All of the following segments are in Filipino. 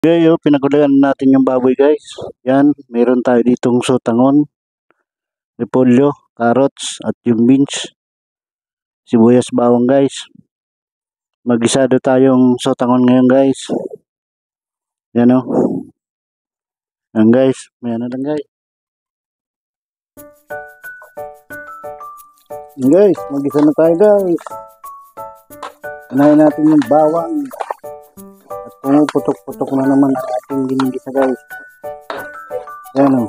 Okay, pinagulaan natin yung baboy guys. Yan, meron tayo ditong sotangon, repolyo, carrots, at yung beans, sibuyas, bawang guys. Mag-isado tayong sotangon ngayon guys. Yan o. Yan guys, may ano lang guys. Yan guys, mag-isa na tayo guys. Unahin natin yung bawang. At pumuputok-putok na naman ang ating ginigisa guys. Yan o.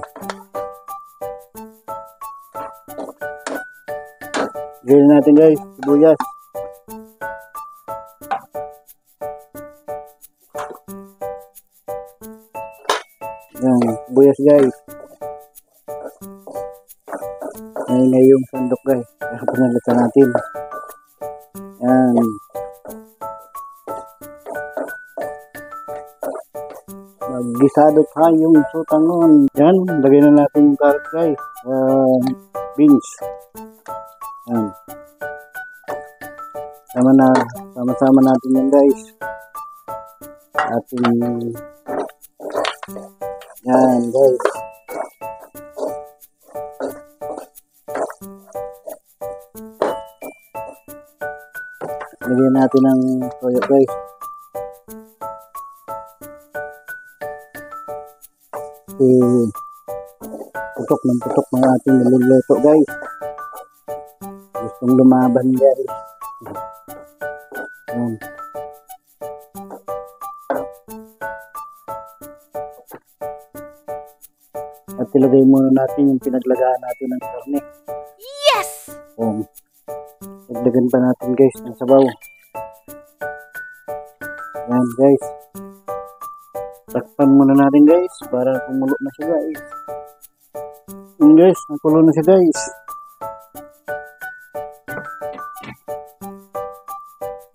Gawin natin guys, sibuyas. Yan, sibuyas guys. Ngayon yung sandok guys. Kaya pinalatan natin. Yan. Maggisado tayong sotangon. Yan, lagay na natin yung carrot guys. Beans. Yan. Sama-sama natin yan guys. Ating yan guys. Lagyan natin ng toyo guys. Putok ng ating niluluto guys. Gustong lumaban guys. Yan. At ilagay muna natin yung pinaglagaan natin ng karne. Yes! Dagdagan pa natin guys ng sabaw. Yan guys. Takpan muna natin guys para kumulo na siya guys. Yan guys, nakulo na siya guys.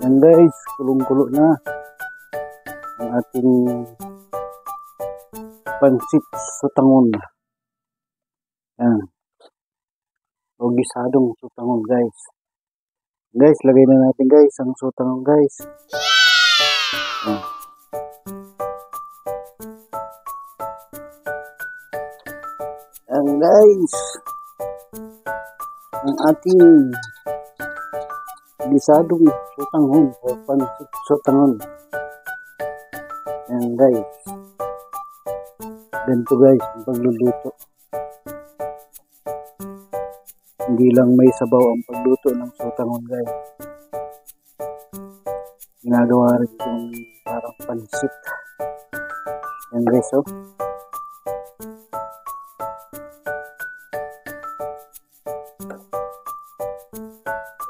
Yan guys, kulong-kulo na ang ating pansit sotangon. Yan. O gisadong sotangon guys. Guys, lagay na natin guys ang sotangon guys. Yan. Yan guys. Ang ating gisadong sotangon o pansit sotangon. Yan guys. Ganito guys ang pagluluto. Hindi lang may sabaw ang pagluto ng sotangon guys. Ginagawa rin yung parang pansit. Yan guys oh.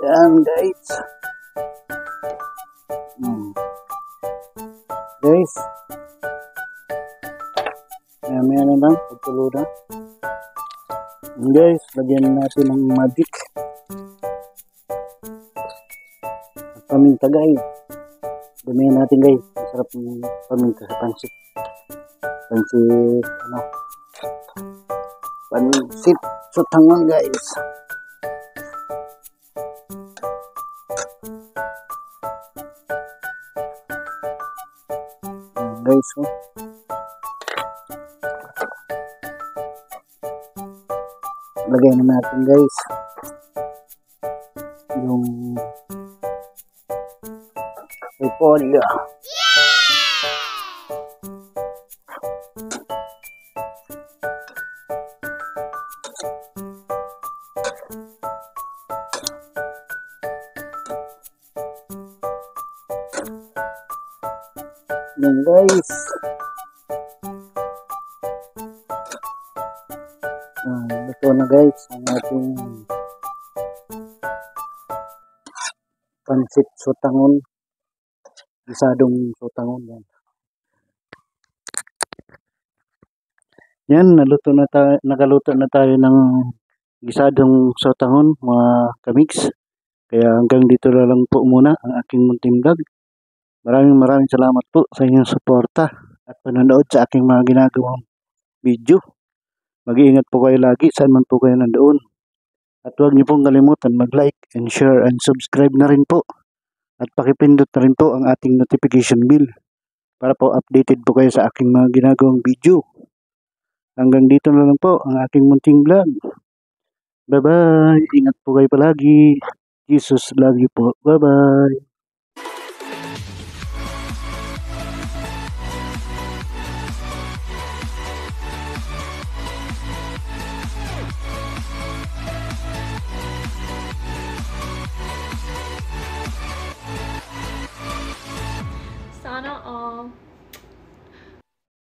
Yan guys. Guys. Maya na lang. Pagtulo na. Guys, lagyan natin ng magic. At paminta guys. Damihan natin guys. Masarap ng paminta sa pansit. Pansit sotangon guys. Guys, oh. Lagay na natin guys yung repolyo. Yan guys. Ito na guys ang ating pansit sotangon. Gisadong sotangon yan. Yan, nakaluto na tayo ng gisadong sotangon mga kamigs. Kaya hanggang dito na lang po muna ang aking munting vlog. Maraming salamat po sa inyong suporta at panonood sa aking mga ginagawang video. Mag-iingat po kayo lagi saan man po kayo nandoon. At huwag niyo pong kalimutan mag-like and share and subscribe na rin po. At pakipindot na rin po ang ating notification bell para po updated po kayo sa aking mga ginagawang video. Hanggang dito na lang po ang aking munting vlog. Bye-bye. Ingat po kayo palagi. Jesus love you po. Bye-bye.